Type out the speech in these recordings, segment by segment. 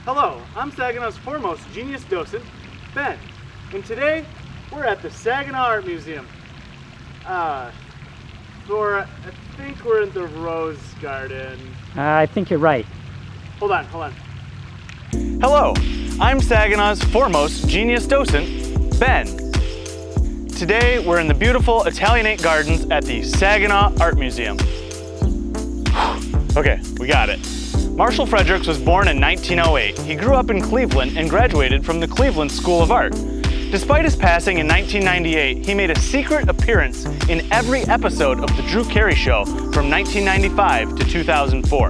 Hello, I'm Saginaw's foremost Genius Docent, Ben, and today we're at the Saginaw Art Museum. I think we're in the Rose Garden. I think you're right. Hold on. Hello, I'm Saginaw's foremost Genius Docent, Ben. Today we're in the beautiful Italianate Gardens at the Saginaw Art Museum. Okay, we got it. Marshall Fredericks was born in 1908. He grew up in Cleveland and graduated from the Cleveland School of Art. Despite his passing in 1998, he made a secret appearance in every episode of The Drew Carey Show from 1995 to 2004.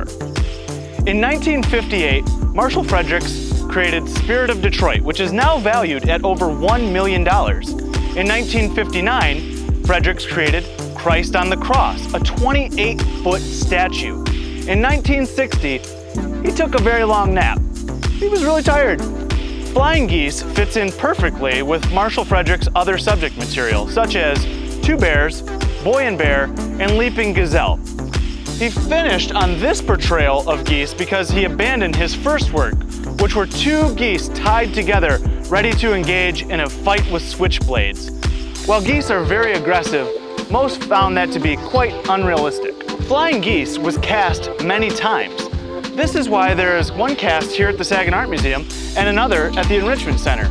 In 1958, Marshall Fredericks created Spirit of Detroit, which is now valued at over $1 million. In 1959, Fredericks created Christ on the Cross, a 28-foot statue. In 1960, he took a very long nap. He was really tired. Flying Geese fits in perfectly with Marshall Fredericks' other subject material, such as Two Bears, Boy and Bear, and Leaping Gazelle. He finished on this portrayal of geese because he abandoned his first work, which were two geese tied together, ready to engage in a fight with switchblades. While geese are very aggressive, most found that to be quite unrealistic. Flying Geese was cast many times. This is why there is one cast here at the Saginaw Art Museum and another at the Enrichment Center.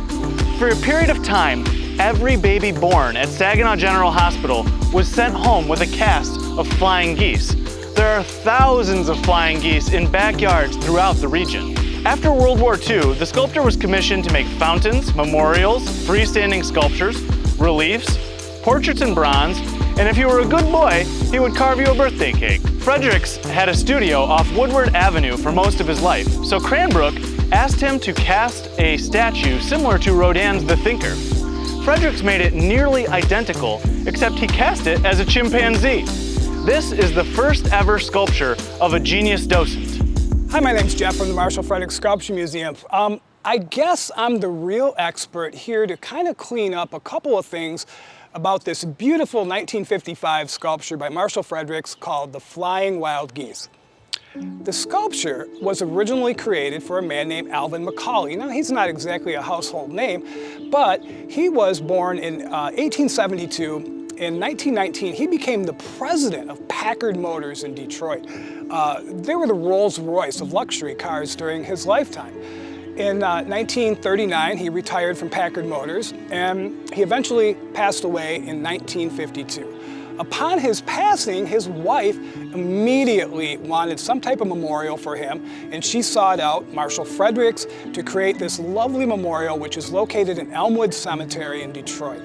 For a period of time, every baby born at Saginaw General Hospital was sent home with a cast of flying geese. There are thousands of flying geese in backyards throughout the region. After World War II, the sculptor was commissioned to make fountains, memorials, freestanding sculptures, reliefs, portraits in bronze, and if you were a good boy, he would carve you a birthday cake. Fredericks had a studio off Woodward Avenue for most of his life, so Cranbrook asked him to cast a statue similar to Rodin's The Thinker. Fredericks made it nearly identical, except he cast it as a chimpanzee. This is the first ever sculpture of a Genius Docent. Hi, my name's Jeff from the Marshall Fredericks Sculpture Museum. I guess I'm the real expert here to kind of clean up a couple of things about this beautiful 1955 sculpture by Marshall Fredericks called the Flying Wild Geese. The sculpture was originally created for a man named Alvin Macaulay. Now, he's not exactly a household name, but he was born in 1872. In 1919, he became the president of Packard Motors in Detroit. They were the Rolls-Royce of luxury cars during his lifetime. In 1939, he retired from Packard Motors, and he eventually passed away in 1952. Upon his passing, his wife immediately wanted some type of memorial for him, and she sought out Marshall Fredericks to create this lovely memorial, which is located in Elmwood Cemetery in Detroit.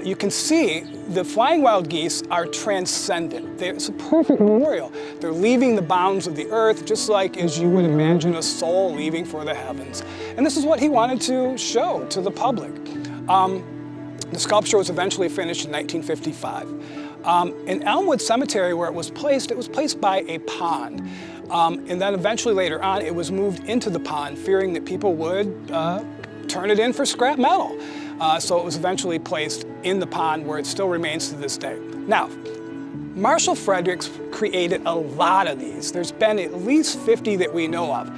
You can see the flying wild geese are transcendent. It's a perfect memorial. They're leaving the bounds of the earth, just like as you would imagine a soul leaving for the heavens. And this is what he wanted to show to the public. The sculpture was eventually finished in 1955. In Elmwood Cemetery, where it was placed by a pond. And then eventually later on, it was moved into the pond, fearing that people would turn it in for scrap metal. So it was eventually placed in the pond where it still remains to this day. Now, Marshall Fredericks created a lot of these. There's been at least 50 that we know of.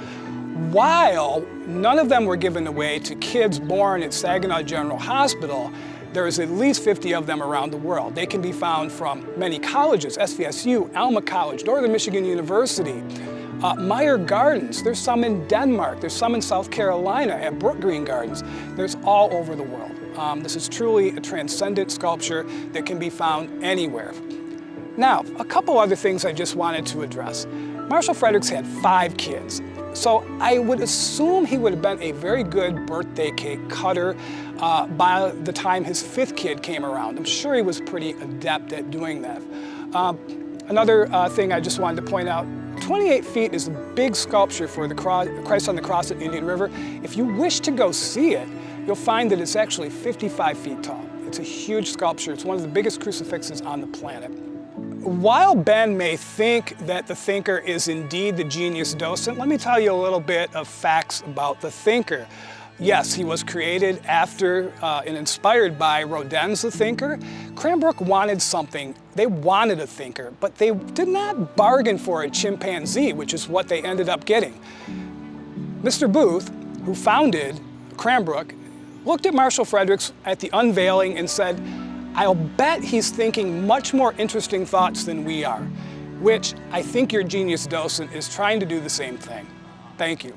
While none of them were given away to kids born at Saginaw General Hospital, there's at least 50 of them around the world. They can be found from many colleges, SVSU, Alma College, Northern Michigan University, Meyer Gardens. There's some in Denmark. There's some in South Carolina at Brook Green Gardens. There's all over the world. This is truly a transcendent sculpture that can be found anywhere. Now, a couple other things I just wanted to address. Marshall Fredericks had 5 kids. So I would assume he would have been a very good birthday cake cutter by the time his 5th kid came around. I'm sure he was pretty adept at doing that. Another thing I just wanted to point out, 28 feet is a big sculpture for the Christ on the Cross at Indian River. If you wish to go see it, you'll find that it's actually 55 feet tall. It's a huge sculpture. It's one of the biggest crucifixes on the planet. While Ben may think that the Thinker is indeed the Genius Docent, let me tell you a little bit of facts about the Thinker. Yes, he was created after and inspired by Rodin's The Thinker. Cranbrook wanted something. They wanted a thinker, but they did not bargain for a chimpanzee, which is what they ended up getting. Mr. Booth, who founded Cranbrook, looked at Marshall Fredericks at the unveiling and said, "I'll bet he's thinking much more interesting thoughts than we are," which I think your Genius Docent is trying to do the same thing. Thank you.